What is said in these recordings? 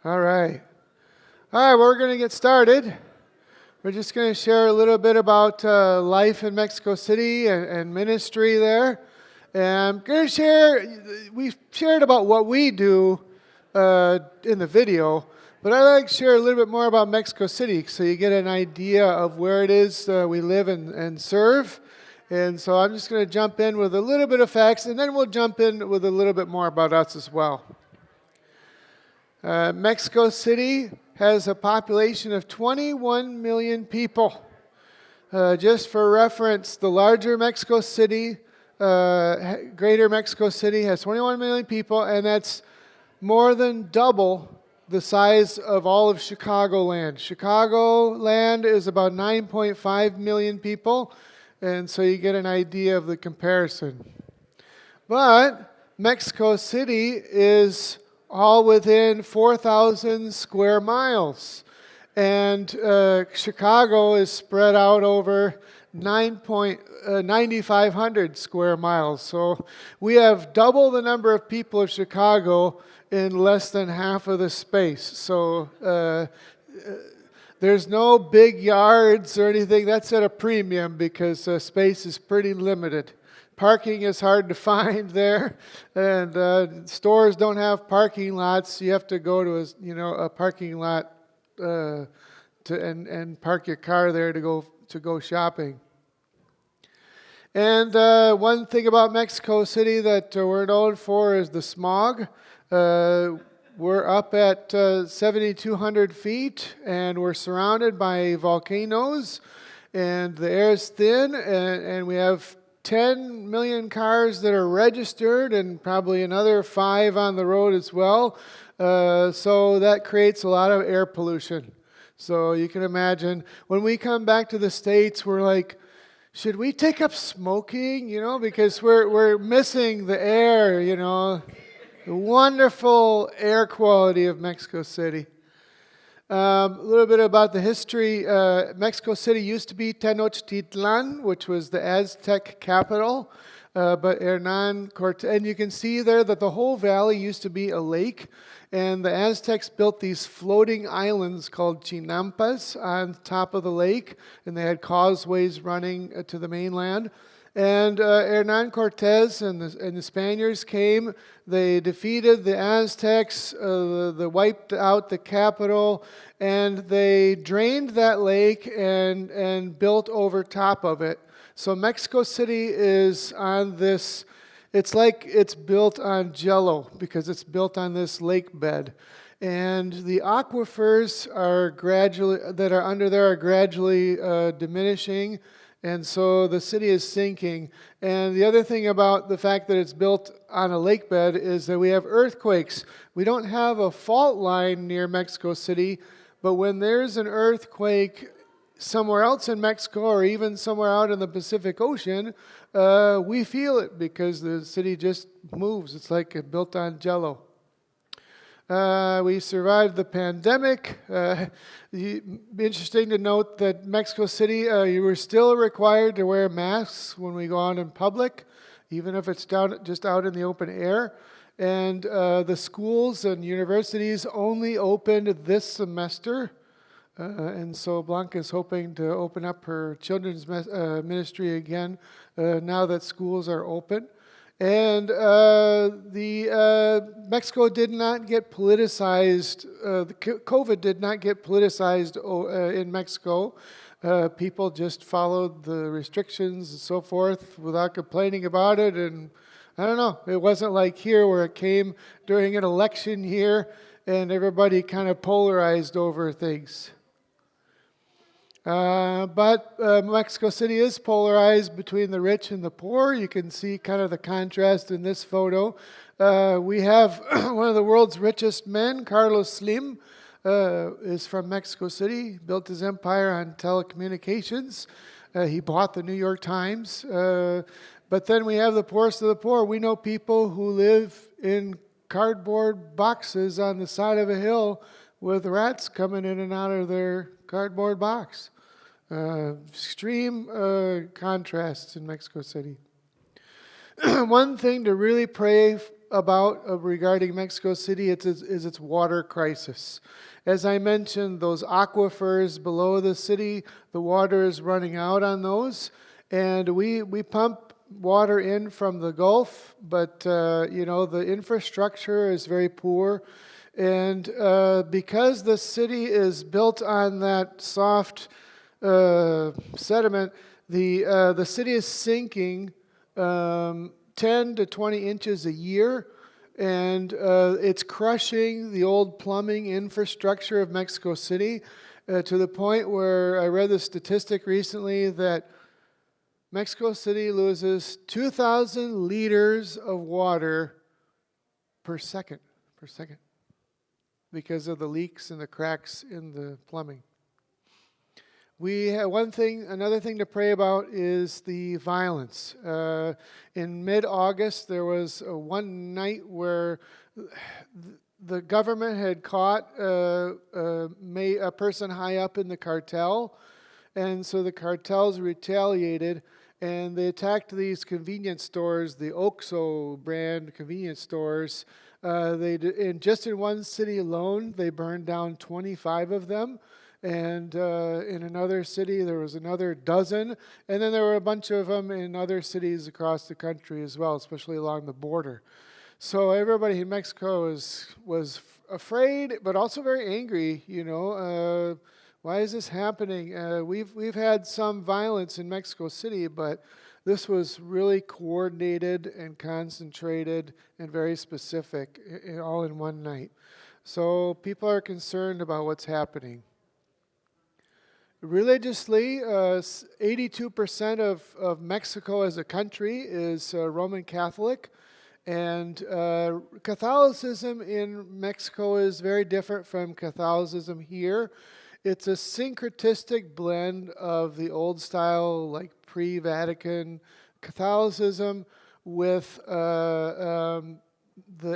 All right. All right, we're going to get started. We're just going to share a little bit about life in Mexico City and ministry there. And I'm going to we've shared about what we do in the video, but I'd like to share a little bit more about Mexico City so you get an idea of where it is we live and serve. And so I'm just going to jump in with a little bit of facts, and then we'll jump in with a little bit more about us as well. Mexico City has a population of 21 million people. Just for reference, the larger Mexico City, greater Mexico City has 21 million people, and that's more than double the size of all of Chicagoland. Chicagoland is about 9.5 million people, and so you get an idea of the comparison. But Mexico City is all within 4,000 square miles. And Chicago is spread out over 9,500 square miles. So we have double the number of people of Chicago in less than half of the space. So there's no big yards or anything. That's at a premium because space is pretty limited. Parking is hard to find there, and stores don't have parking lots. You have to go to a parking lot and park your car there to go shopping. And one thing about Mexico City that we're known for is the smog. We're up at 7,200 feet, and we're surrounded by volcanoes, and the air is thin, and we have 10 million cars that are registered and probably another 5 on the road as well. So that creates a lot of air pollution. So you can imagine when we come back to the States, we're like, should we take up smoking? Because we're missing the air, the wonderful air quality of Mexico City. A little bit about the history. Mexico City used to be Tenochtitlan, which was the Aztec capital. But Hernán Cortés, and you can see there that the whole valley used to be a lake. And the Aztecs built these floating islands called chinampas on top of the lake. And they had causeways running to the mainland. And Hernán Cortés and the Spaniards came. They defeated the Aztecs. They wiped out the capital, and they drained that lake and built over top of it. So Mexico City is on this. It's like it's built on jello because it's built on this lake bed, and the aquifers that are under there are gradually diminishing. And so the city is sinking. And the other thing about the fact that it's built on a lake bed is that we have earthquakes. We don't have a fault line near Mexico City, but when there's an earthquake somewhere else in Mexico or even somewhere out in the Pacific Ocean, we feel it because the city just moves. It's like it built on jello. We survived the pandemic. Interesting to note that Mexico City, you were still required to wear masks when we go out in public, even if it's just out in the open air. And the schools and universities only opened this semester. And so Blanca is hoping to open up her children's ministry again now that schools are open. And Mexico did not get politicized. COVID did not get politicized in Mexico. People just followed the restrictions and so forth without complaining about it. And I don't know, it wasn't like here where it came during an election year and everybody kind of polarized over things. But Mexico City is polarized between the rich and the poor. You can see kind of the contrast in this photo. We have one of the world's richest men, Carlos Slim, is from Mexico City, built his empire on telecommunications. He bought the New York Times. But then we have the poorest of the poor. We know people who live in cardboard boxes on the side of a hill with rats coming in and out of their cardboard box. Extreme contrasts in Mexico City. One thing to really pray about regarding Mexico City is its water crisis. As I mentioned, those aquifers below the city, the water is running out on those, and we pump water in from the Gulf, but the infrastructure is very poor, and because the city is built on that soft sediment, the city is sinking 10 to 20 inches a year, and it's crushing the old plumbing infrastructure of Mexico City to the point where I read the statistic recently that Mexico City loses 2,000 liters of water per second because of the leaks and the cracks in the plumbing. We have another thing to pray about is the violence. In mid-August, there was one night where the government had caught a person high up in the cartel, and so the cartels retaliated, and they attacked these convenience stores, the Oxxo brand convenience stores. Just in one city alone, they burned down 25 of them. And in another city, there was another dozen. And then there were a bunch of them in other cities across the country as well, especially along the border. So everybody in Mexico was afraid, but also very angry. Why is this happening? We've had some violence in Mexico City, but this was really coordinated and concentrated and very specific, all in one night. So people are concerned about what's happening. Religiously, 82% of Mexico as a country is Roman Catholic, and Catholicism in Mexico is very different from Catholicism here. It's a syncretistic blend of the old style, like pre-Vatican Catholicism, with the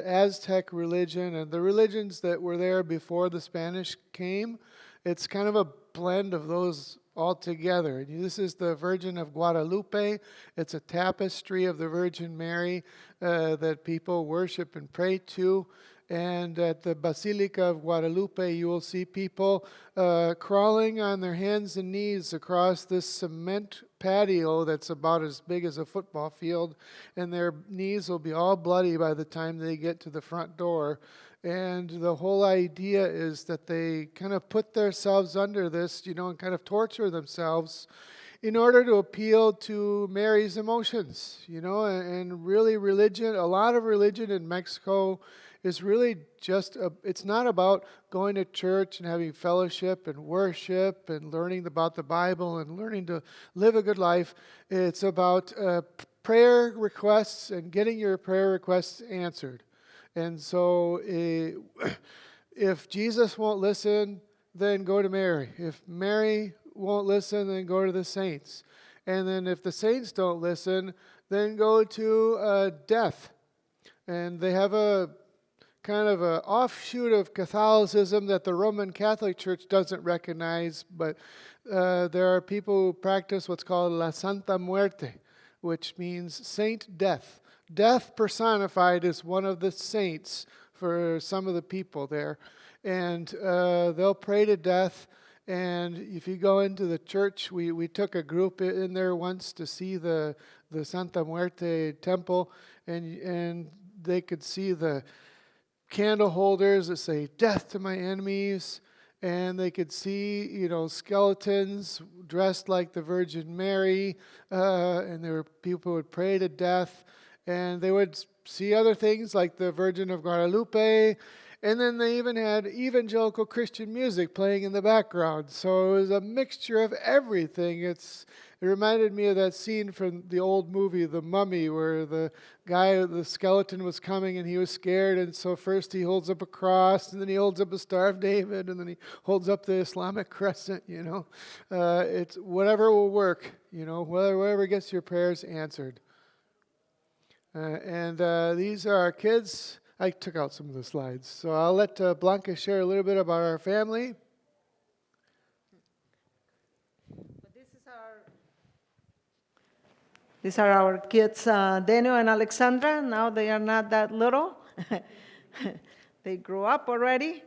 Aztec religion and the religions that were there before the Spanish came. It's kind of a blend of those all together. This is the Virgin of Guadalupe. It's a tapestry of the Virgin Mary that people worship and pray to. And at the Basilica of Guadalupe, you will see people crawling on their hands and knees across this cement patio that's about as big as a football field, and their knees will be all bloody by the time they get to the front door. And the whole idea is that they kind of put themselves under this, and kind of torture themselves in order to appeal to Mary's emotions, and really a lot of religion in Mexico is really it's not about going to church and having fellowship and worship and learning about the Bible and learning to live a good life. It's about prayer requests and getting your prayer requests answered. And so if Jesus won't listen, then go to Mary. If Mary won't listen, then go to the saints. And then if the saints don't listen, then go to death. And they have a kind of an offshoot of Catholicism that the Roman Catholic Church doesn't recognize, but there are people who practice what's called La Santa Muerte, which means saint death. Death personified is one of the saints for some of the people there. And they'll pray to death. And if you go into the church, we took a group in there once to see the Santa Muerte temple. And they could see the candle holders that say, "Death to my enemies." And they could see, skeletons dressed like the Virgin Mary. And there were people who would pray to death. And they would see other things like the Virgin of Guadalupe. And then they even had evangelical Christian music playing in the background. So it was a mixture of everything. It reminded me of that scene from the old movie, The Mummy, where the skeleton was coming and he was scared. And so first he holds up a cross, and then he holds up a Star of David, and then he holds up the Islamic crescent, It's whatever will work, whatever gets your prayers answered. These are our kids. I took out some of the slides. So I'll let Blanca share a little bit about our family. This is our These are our kids, Daniel and Alexandra. Now they are not that little. They grew up already.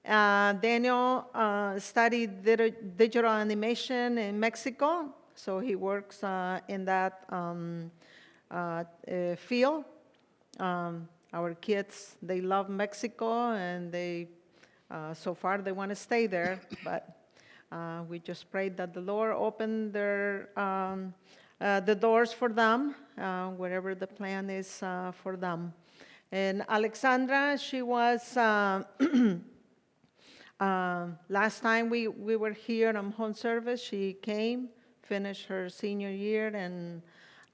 Daniel studied digital animation in Mexico, so he works in that field. Our kids, they love Mexico, and so far they want to stay there, but we just prayed that the Lord opened the doors for them, wherever the plan is for them. And Alexandra, she was, last time we were here on home service, she came, finished her senior year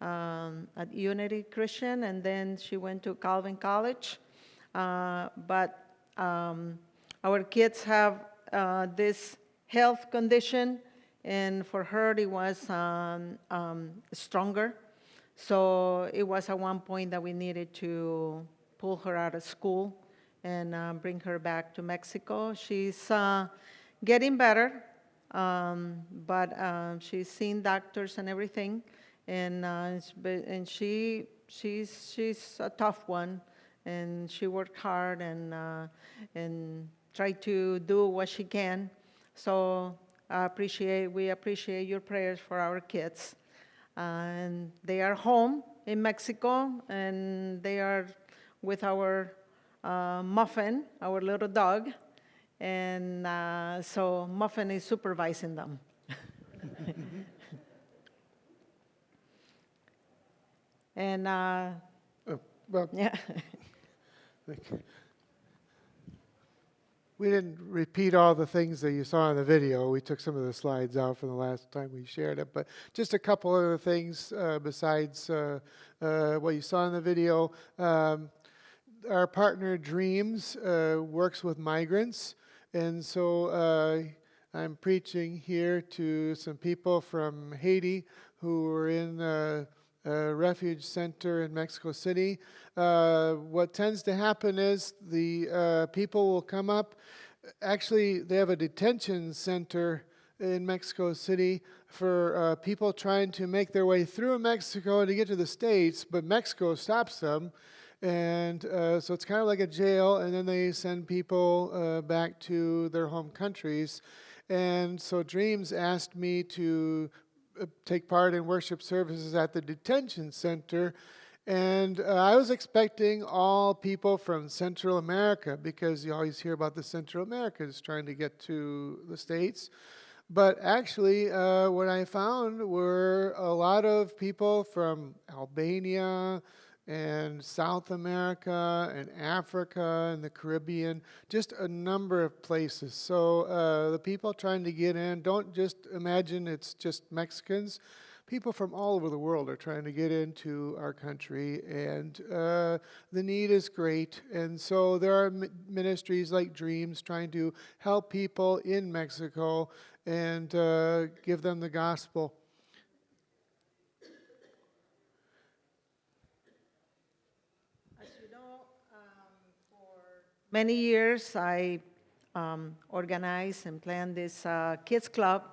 at Unity Christian, and then she went to Calvin College. But our kids have this health condition, and for her it was stronger. So it was at one point that we needed to pull her out of school and bring her back to Mexico. She's getting better, but she's seen doctors and everything, and she's a tough one, and she worked hard and tried to do what she can. So we appreciate your prayers for our kids. And they are home in Mexico, and they are with our Muffin, our little dog, and so Muffin is supervising them. And Well, yeah. we didn't repeat all the things that you saw in the video. We took some of the slides out from the last time we shared it, but just a couple other things besides what you saw in the video. Our partner Dreams works with migrants, and so I'm preaching here to some people from Haiti who were in a refuge center in Mexico City. What tends to happen is the people will come up. Actually, they have a detention center in Mexico City for people trying to make their way through Mexico to get to the States, but Mexico stops them. And so it's kind of like a jail, and then they send people back to their home countries. And so Dreams asked me to take part in worship services at the detention center. And I was expecting all people from Central America, because you always hear about the Central Americans trying to get to the States. But actually, what I found were a lot of people from Albania and South America and Africa and the Caribbean, just a number of places. So the people trying to get in, don't just imagine it's just Mexicans. People from all over the world are trying to get into our country, and the need is great. And so there are ministries like Dreams trying to help people in Mexico and give them the gospel. As you know, for many years I organized and planned this kids club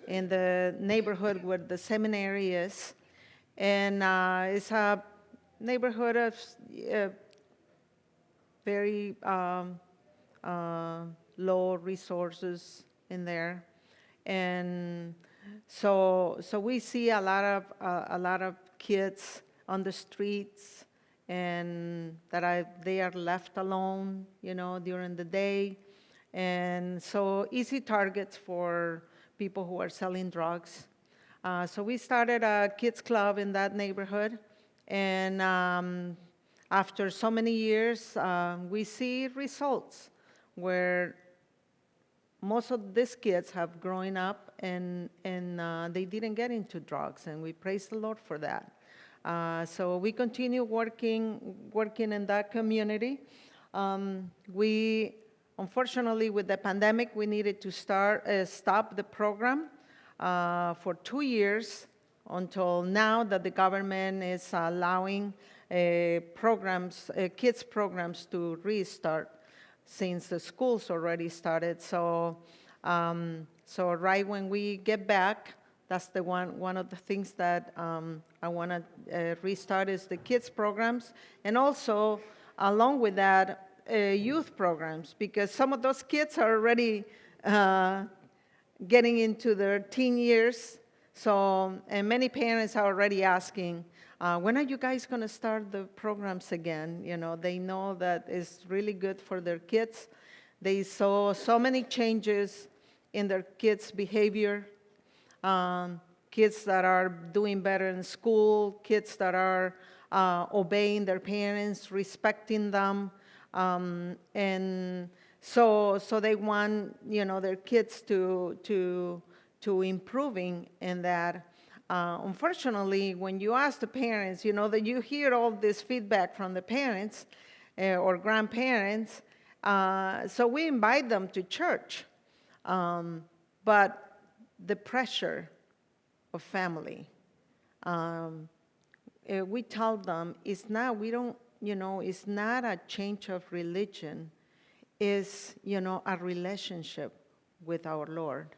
in the neighborhood where the seminary is. And it's a neighborhood of very low resources in there. And so we see a lot of kids on the streets, and they are left alone, during the day. And so easy targets for people who are selling drugs. So we started a kids club in that neighborhood, and after so many years, we see results where most of these kids have grown up and they didn't get into drugs, and we praise the Lord for that. So we continue working in that community. Unfortunately, with the pandemic, we needed to stop the program for 2 years until now that the government is allowing kids programs to restart since the schools already started. So right when we get back, That's the one of the things that I want to restart is the kids programs, and also along with that, youth programs, because some of those kids are already getting into their teen years. So, and many parents are already asking, when are you guys going to start the programs again? You know, they know that it's really good for their kids. They saw so many changes in their kids' behavior. Kids that are doing better in school, kids that are obeying their parents, respecting them, and so they want their kids to improving in that. Unfortunately, when you ask the parents, that you hear all this feedback from the parents or grandparents, so we invite them to church, but the pressure of family. We tell them it's not, we don't, it's not a change of religion, it's, a relationship with our Lord.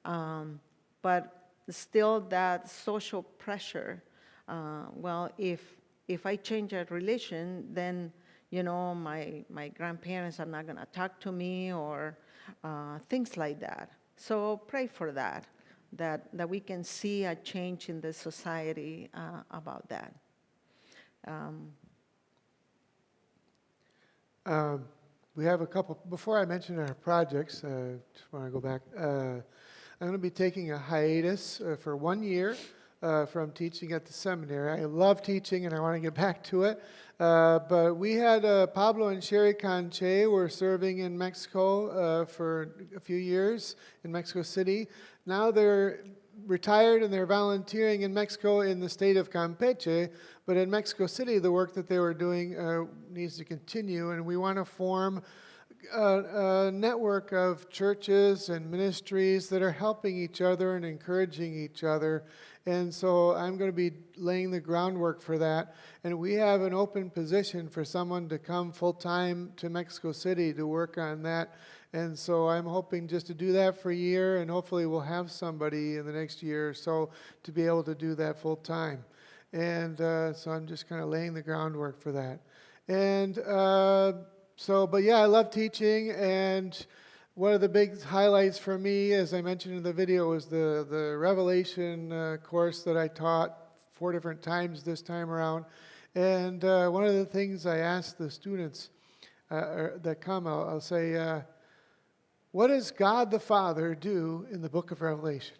But still that social pressure, well, if I change a religion, then, my grandparents are not going to talk to me or things like that. So pray for that we can see a change in the society about that. We have a couple, before I mention our projects, just want to go back. I'm going to be taking a hiatus for 1 year from teaching at the seminary. I love teaching and I want to get back to it. But we had Pablo and Sherry Conche were serving in Mexico for a few years in Mexico City. Now they're retired and they're volunteering in Mexico in the state of Campeche. But in Mexico City, the work that they were doing needs to continue. And we want to form a network of churches and ministries that are helping each other and encouraging each other. And so I'm going to be laying the groundwork for that. And we have an open position for someone to come full-time to Mexico City to work on that. And so I'm hoping just to do that for a year, and hopefully we'll have somebody in the next year or so to be able to do that full-time. And so I'm just kind of laying the groundwork for that. And but yeah, I love teaching, and one of the big highlights for me, as I mentioned in the video, was the Revelation course that I taught 4 different times this time around. And one of the things I ask the students that come, I'll say, what does God the Father do in the book of Revelation?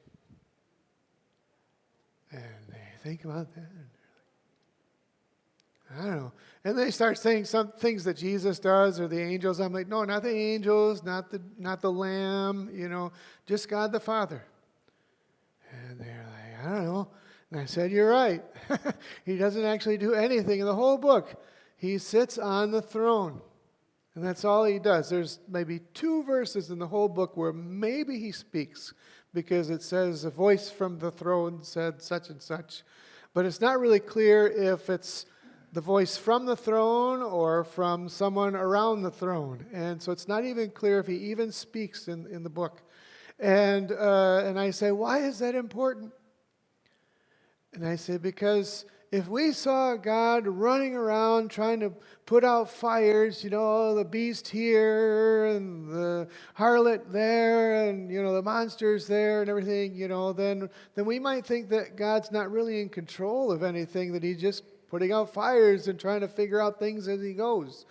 And they think about that. I don't know. And they start saying some things that Jesus does or the angels. I'm like, no, not the angels, not the Lamb, just God the Father. And they're like, I don't know. And I said, you're right. He doesn't actually do anything in the whole book. He sits on the throne. And that's all he does. There's maybe 2 verses in the whole book where maybe he speaks, because it says a voice from the throne said such and such. But it's not really clear if it's the voice from the throne or from someone around the throne. And so it's not even clear if he even speaks in the book. And I say, why is that important? And I say, because if we saw God running around trying to put out fires, the beast here and the harlot there and, the monsters there and everything, then we might think that God's not really in control of anything, that he's just putting out fires and trying to figure out things as he goes.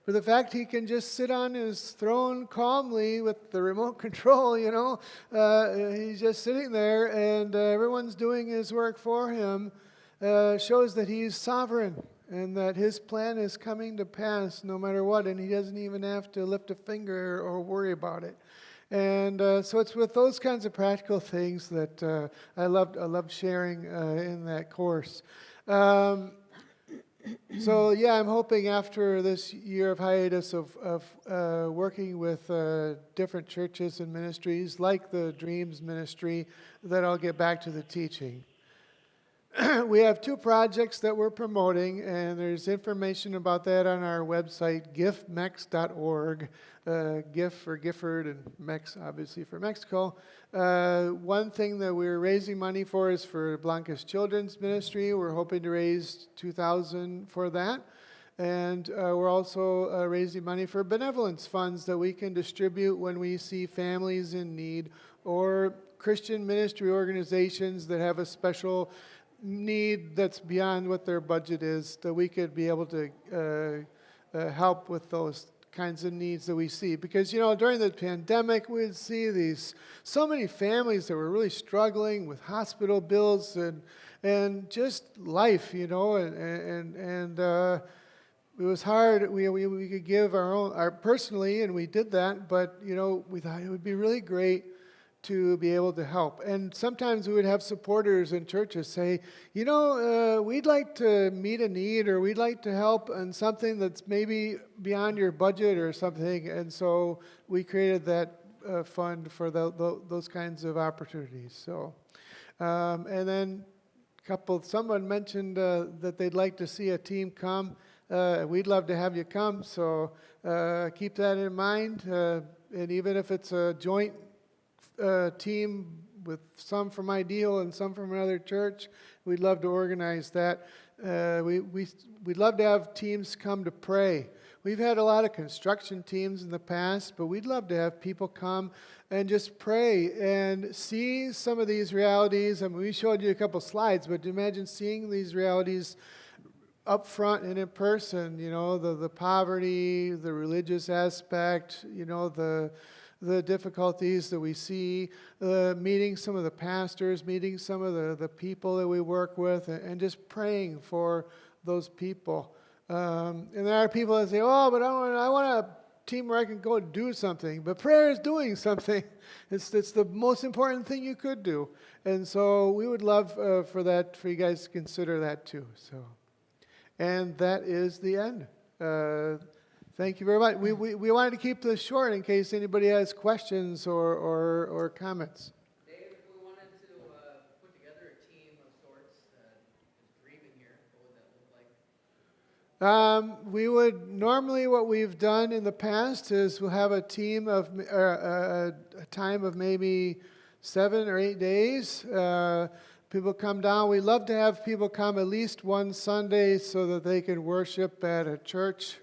But the fact he can just sit on his throne calmly with the remote control, he's just sitting there and everyone's doing his work for him, shows that he's sovereign and that his plan is coming to pass no matter what, and he doesn't even have to lift a finger or worry about it. And so it's with those kinds of practical things that I loved sharing in that course. So yeah, I'm hoping after this year of hiatus of working with different churches and ministries like the Dreams Ministry, that I'll get back to the teaching. we have two projects that we're promoting, and there's information about that on our website, giftmex.org. Gift for Gifford and Mex, obviously, for Mexico. One thing that we're raising money for is for Blanca's Children's Ministry. We're hoping to raise $2,000 for that. And we're also raising money for benevolence funds that we can distribute when we see families in need or Christian ministry organizations that have a special need that's beyond what their budget is, that we could be able to help with those kinds of needs that we see. Because, during the pandemic, we'd see so many families that were really struggling with hospital bills and just life, and it was hard. We could give our personally, and we did that, but, we thought it would be really great to be able to help. And sometimes we would have supporters in churches say, we'd like to meet a need, or we'd like to help on something that's maybe beyond your budget or something. And so we created that fund for those kinds of opportunities. So, and then someone mentioned that they'd like to see a team come. We'd love to have you come, so keep that in mind. And even if it's a joint team with some from Ideal and some from another church, we'd love to organize that. We'd love to have teams come to pray. We've had a lot of construction teams in the past, but we'd love to have people come and just pray and see some of these realities. I mean, we showed you a couple slides, but imagine seeing these realities up front and in person, the poverty, the religious aspect, the difficulties that we see, meeting some of the pastors, meeting some of the people that we work with, and just praying for those people. And there are people that say, but I want a team where I can go do something. But prayer is doing something. It's the most important thing you could do. And so we would love for you guys to consider that too. So, and that is the end. Thank you very much. We wanted to keep this short in case anybody has questions or comments. Dave, if we wanted to put together a team of sorts that is dreaming here, what would that look like? We would normally, what we've done in the past is we'll have a team of a time of maybe 7 or 8 days. People come down. We love to have people come at least one Sunday so that they can worship at a church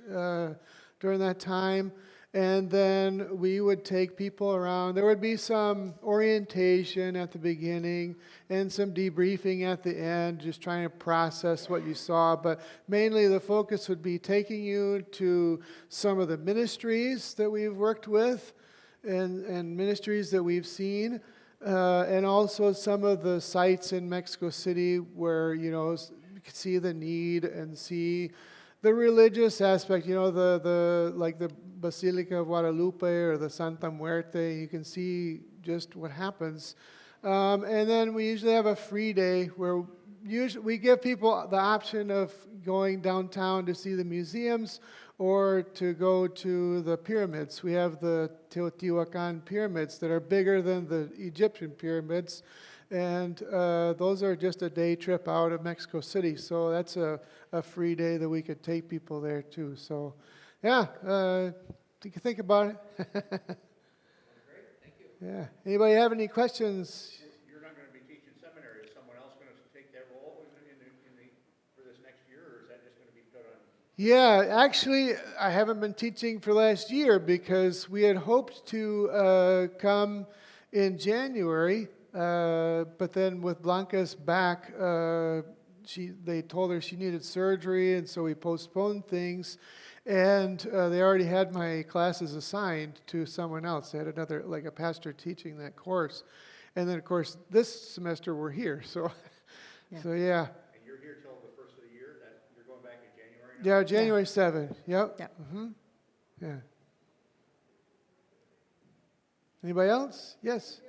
during that time. And then we would take people around. There would be some orientation at the beginning and some debriefing at the end, just trying to process what you saw. But mainly the focus would be taking you to some of the ministries that we've worked with and ministries that we've seen. And also some of the sites in Mexico City where, you can see the need and see the religious aspect, like the Basilica of Guadalupe or the Santa Muerte. You can see just what happens. And then we usually have a free day where we give people the option of going downtown to see the museums or to go to the pyramids. We have the Teotihuacan pyramids that are bigger than the Egyptian pyramids. And those are just a day trip out of Mexico City. So that's a free day that we could take people there too. So, yeah, you can think about it. Great, thank you. Yeah. Anybody have any questions? You're not going to be teaching seminary. Is someone else going to take that role for this next year, or is that just going to be put on? Yeah, actually, I haven't been teaching for last year because we had hoped to come in January. But then with Blanca's back, they told her she needed surgery, and so we postponed things. And they already had my classes assigned to someone else. They had another, like a pastor teaching that course. And then, of course, this semester we're here. So, Yeah. so yeah. And you're here till the first of the year? That you're going back in January now? Yeah, January 7th. Yep. Yeah. Mm-hmm. Yeah. Anybody else? Yes.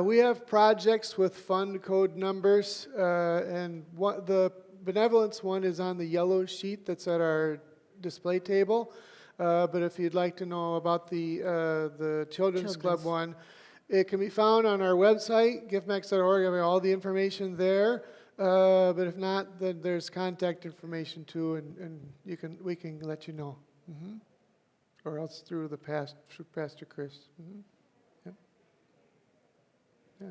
We have projects with fund code numbers, and the benevolence one is on the yellow sheet that's at our display table. But if you'd like to know about the Children's Club Children's. one, it can be found on our website, giftmex.org. I mean, all the information there. But if not, then there's contact information too, and we can let you know. Hmm. Or else through through Pastor Chris. Hmm. Yep. Yeah.